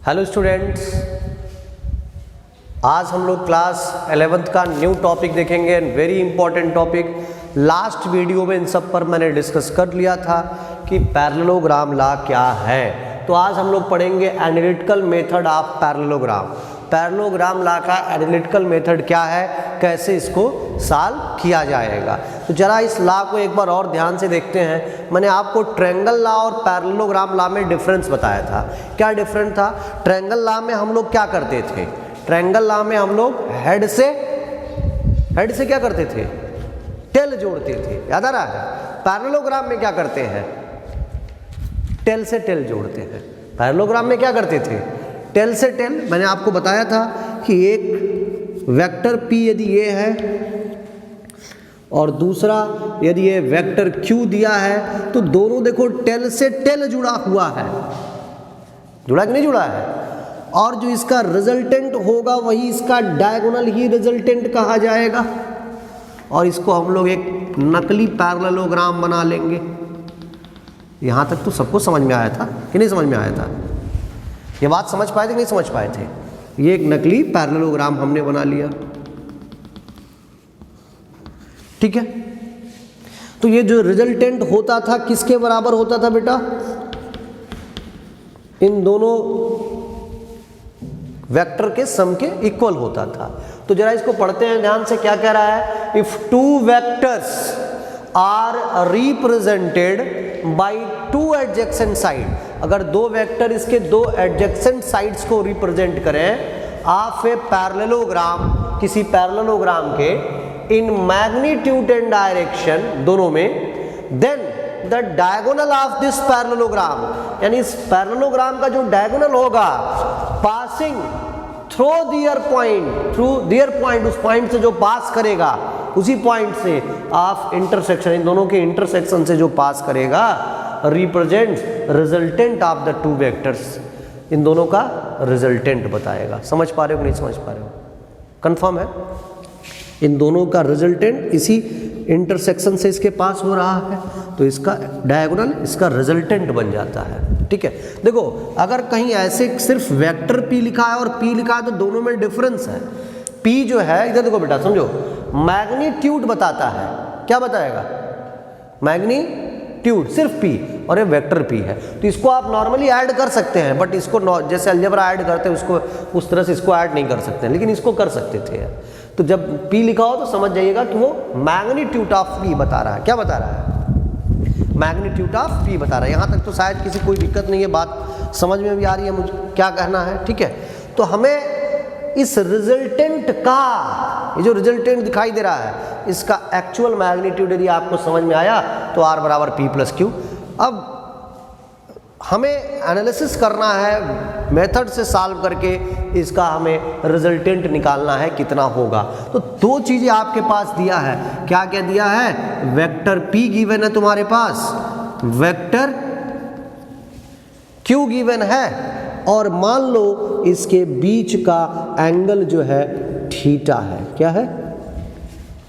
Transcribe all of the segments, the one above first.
Hello students, आज हम लोग क्लास 11th का न्यू टॉपिक देखेंगे, very important topic. Last video में इन सब पर मैंने डिस्कस कर लिया था कि पैरेललोग्राम लॉ क्या है। तो आज हम लोग पढ़ेंगे analytical method of parallelogram. Parallelogram law का एनालिटिकल मेथड क्या है, कैसे इसको सॉल्व किया जाएगा। तो जरा इस लॉ को एक बार और ध्यान से देखते हैं। मैंने आपको ट्रायंगल लॉ और पैरेललोग्राम लॉ में डिफरेंस बताया था। क्या डिफरेंस था? ट्रायंगल लॉ में हम लोग क्या करते थे? ट्रायंगल लॉ में हम लोग हेड से क्या करते थे? टेल जोड़ते थे, याद आ रहा है। पैरेललोग्राम में क्या करते हैं? टेल से टेल जोड़ते हैं। पैरेललोग्राम में क्या करते थे? टेल से टेल। मैंने आपको बताया था कि एक वेक्टर P यदि ये है और दूसरा यदि ये वेक्टर Q दिया है तो दोनों देखो टेल से टेल जुड़ा हुआ है। जुड़ा कि नहीं जुड़ा है? और जो इसका रिजल्टेंट होगा वही इसका डायगोनल ही रिजल्टेंट कहा जाएगा। और इसको हम लोग एक नकली पैरेललोग्राम बना लेंगे। यहाँ तक तो सबको समझ में आया था कि नहीं समझ में आया था? ये बात समझ पाए थे कि नहीं समझ पाए थे? ये एक नकली पैरेललोग्राम हमने बना लिया, ठीक है। तो ये जो रिजल्टेंट होता था किसके बराबर होता था बेटा? इन दोनों वेक्टर के सम के इक्वल होता था। तो जरा इसको पढ़ते हैं ध्यान से, क्या कह रहा है। If two vectors are represented by two adjacent side, अगर दो वेक्टर इसके दो एडजेसेंट साइड्स को रिप्रेजेंट करें ऑफ ए पैरेललोग्राम, किसी पैरेललोग्राम के, इन मैग्नीट्यूड एंड डायरेक्शन, दोनों में, then the diagonal of this parallelogram, यानी इस पैरेललोग्राम का जो डायगोनल होगा पासिंग थ्रू दियर पॉइंट, उस पॉइंट से जो पास करेगा, उसी पॉइंट से ऑफ इंटरसेक्शन, इन दोनों के इंटरसेक्शन से जो पास करेगा, represents resultant of the two vectors, इन दोनों का रिजल्टेंट बताएगा। समझ पा रहे हो कि नहीं समझ पा रहे हो? कंफर्म है? इन दोनों का रिजल्टेंट इसी इंटरसेक्शन से इसके पास हो रहा है, तो इसका डायगोनल इसका रिजल्टेंट बन जाता है, ठीक है। देखो, अगर कहीं ऐसे सिर्फ वेक्टर P लिखा है और P लिखा है तो दोनों में डिफरेंस है। P जो है, इधर देखो बेटा, समझो, मैग्नीट्यूड बताता है। क्या बताएगा? मैग्नीट्यूड सिर्फ P, और ये वेक्टर P है। तो इसको आप नॉर्मली ऐड कर सकते हैं, बट इसको जैसे अलजेब्रा ऐड करते हैं उसको उस तरह से इसको ऐड नहीं कर सकते, लेकिन इसको कर सकते थे। तो जब P लिखा हो तो समझ जाइएगा कि वो मैग्नीट्यूड ऑफ P बता रहा है। क्या बता रहा है? मैग्नीट्यूड ऑफ P बता रहा है। यहाँ तक तो शायद किसी कोई दिक्कत नहीं है, बात समझ में भी आ रही है मुझे क्या कहना है, ठीक है। तो हमें इस रिजल्टेंट का, ये जो रिजल्टेंट दिखाई दे रहा है, इसका एक्चुअल मैग्नीट्यूड यदि आपको समझ में आया तो R बराबर P प्लस Q। अब हमें एनालिसिस करना है, मेथड से सॉल्व करके इसका हमें रिजल्टेंट निकालना है कितना होगा। तो दो चीज़ें आपके पास दिया है। क्या क्या दिया है? वेक्टर P गिवन है तुम्हारे पास, वेक्टर Q गिवन है, और मान लो इसके बीच का एंगल जो है थीटा है। क्या है?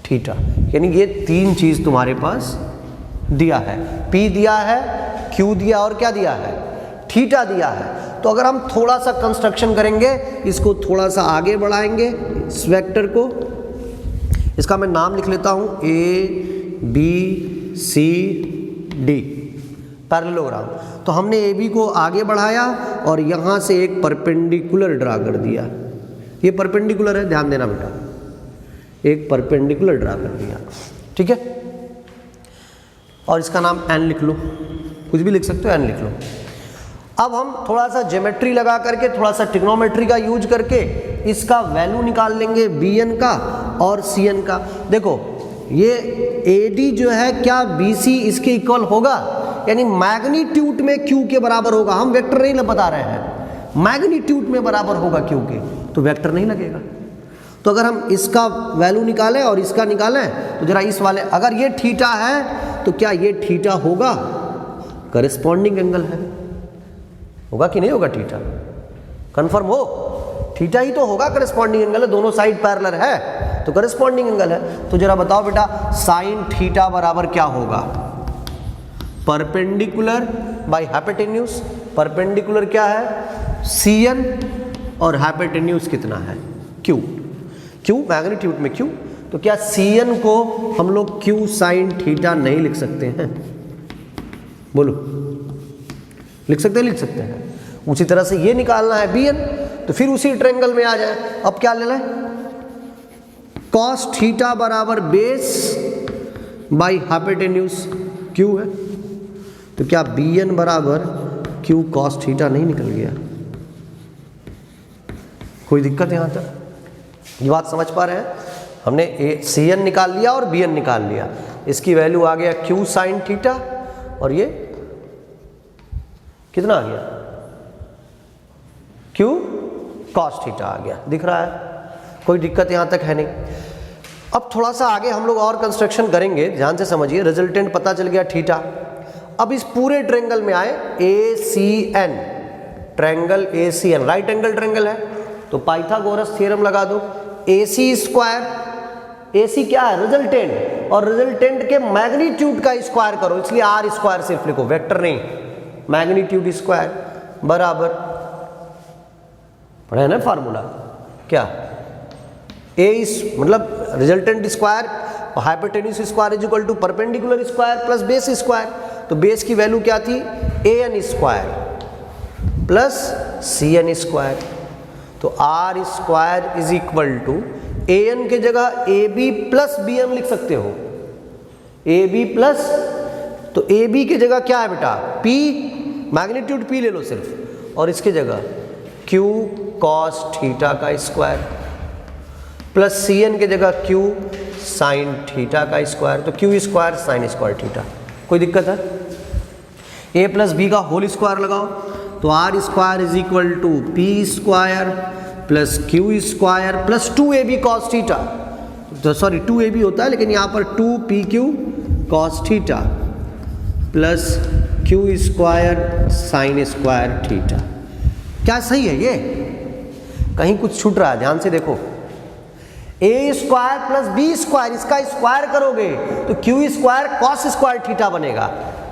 थीटा। यानी ये तीन चीज़ तुम्हारे पास दिया है। P दिया है, Q दिया, और क्या दिया है? थीटा दिया है। तो अगर हम थोड़ा सा कंस्ट्रक्शन करेंगे, इसको थोड़ा सा आगे बढ़ाएंगे, इस वेक्टर को, इसका मैं नाम लिख लेता हूं A B C D, parallelogram. तो हमने AB को आगे बढ़ाया और यहां से एक परपेंडिकुलर ड्रा कर दिया। ये परपेंडिकुलर है, ध्यान देना बेटा, एक परपेंडिकुलर ड्रा कर दिया, ठीक है। और इसका नाम N लिख लो, कुछ भी लिख सकते हो, N लिख लो। अब हम थोड़ा सा ज्योमेट्री लगा करके, थोड़ा सा ट्रिग्नोमेट्री का यूज करके इसका वैल्यू निकाल लेंगे Bn का और Cn का। देखो, ये AD जो है, क्या BC इसके इक्वल होगा? यानी मैग्नीट्यूड में Q के बराबर होगा। हम वेक्टर नहीं बता रहे हैं, मैग्नीट्यूड में बराबर होगा Q के, तो वेक्टर नहीं लगेगा। तो अगर हम इसका वैल्यू निकालें और इसका निकालें तो जरा इस वाले, अगर ये थीटा है तो क्या ये थीटा होगा? करेस्पॉन्डिंग एंगल है, होगा कि नहीं होगा? थीटा कंफर्म हो? थीटा ही तो होगा, करेस्पॉन्डिंग एंगल है, दोनों साइड पैरेलल है तो करेस्पॉन्डिंग एंगल है। तो जरा बताओ बेटा, साइन थीटा बराबर क्या होगा? Perpendicular by hypotenuse. परपेंडिकुलर क्या है? Cn और हाइपोटेन्यूज कितना है Q। Q मैग्नीट्यूड में Q, तो क्या Cn को हम लोग Q साइन थीटा नहीं लिख सकते हैं? बोलो, लिख सकते हैं? लिख सकते हैं। उसी तरह से ये निकालना है Bn, तो फिर उसी ट्रायंगल में आ जाए। अब क्या ले लें? कॉस थीटा बराबर बेस बाई हाइपोटेन्यूज Q है, तो क्या Bn बराबर Q कॉस थीटा नहीं निकल गया? कोई दिक्कत यहां तक? ये बात समझ पा रहे हैं? हमने Cn निकाल लिया और Bn निकाल लिया, इसकी वैल्यू आ गया Q साइन थीटा, और ये कितना आ गया? Q कॉस थीटा आ गया। दिख रहा है? कोई दिक्कत यहां तक है नहीं। अब थोड़ा सा आगे हम लोग और कंस्ट्रक्शन करेंगे, ध्यान से समझिए। रिजल्टेंट पता चल गया थीटा। अब इस पूरे ट्रायंगल में आए ACN, triangle ACN right angle triangle है, तो पाइथागोरस थ्योरम लगा दो। AC स्क्वायर, AC क्या है? रिजल्टेंट, और रिजल्टेंट के मैग्नीट्यूड का स्क्वायर करो, इसलिए R स्क्वायर सिर्फ लिखो, वेक्टर नहीं, मैग्नीट्यूड स्क्वायर बराबर, पढ़े ना फार्मूला क्या? मतलब रिजल्टेंट स्क्वायर और hypotenuse square is equal to perpendicular square plus base square. तो बेस की वैल्यू क्या थी? AN square plus CN square, तो R square is equal to AN के जगह AB प्लस BN लिख सकते हो, AB प्लस, तो AB की जगह क्या है बेटा? P, मैग्नीट्यूड P ले लो सिर्फ, और इसके जगह Q कॉस थीटा का स्क्वायर प्लस Cn के जगह Q साइन थीटा का स्क्वायर, तो Q square sine square theta. कोई दिक्कत है? A प्लस बी का होल स्क्वायर लगाओ, तो R square is equal to P square plus Q square plus 2AB cos theta, तो सॉरी 2AB होता है, लेकिन यहाँ पर 2PQ cos theta plus Q square sine square theta. क्या सही है? ये कहीं कुछ छूट रहा है? ध्यान से देखो। A square plus B square, इसका स्क्वायर करोगे तो Q square cos square theta बनेगा।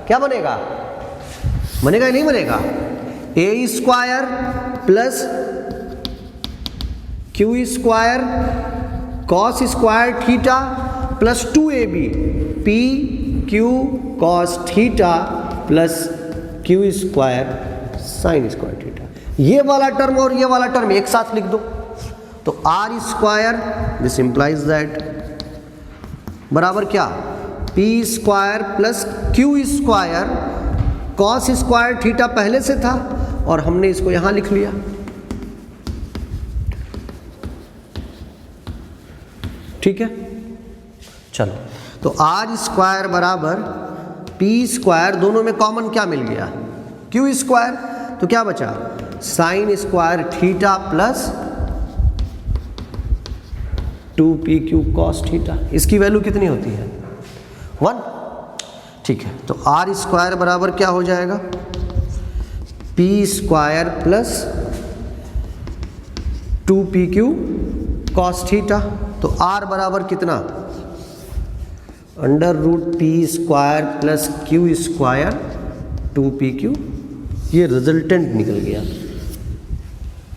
क्या बनेगा? बनेगा या नहीं बनेगा? A square plus Q square cos square theta plus 2AB P Q cos theta plus Q square sine square theta. ये वाला टर्म और ये वाला टर्म एक साथ लिख दो, तो R square, this implies that, बराबर क्या? P square plus Q square cos square theta पहले से था और हमने इसको यहां लिख लिया। ठीक है, चलो, तो R स्क्वायर बराबर P स्क्वायर, दोनों में कॉमन क्या मिल गया? Q स्क्वायर, तो क्या बचा? Sign square theta plus 2PQ cos theta. इसकी वैल्यू कितनी होती है? 1। ठीक है, तो R स्क्वायर बराबर क्या हो जाएगा? P square plus 2PQ cos theta, तो R बराबर कितना? Under root P square plus Q square 2PQ। ये रिजल्टेंट निकल गया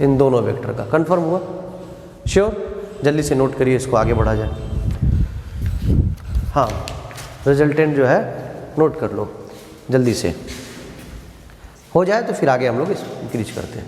इन दोनों वेक्टर का। कंफर्म हुआ? श्योर? जल्दी से नोट करिए, इसको आगे बढ़ा जाए। हाँ, रिजल्टेंट जो है नोट कर लो जल्दी से, हो जाए तो फिर आगे हम लोग इंक्रीज करते हैं।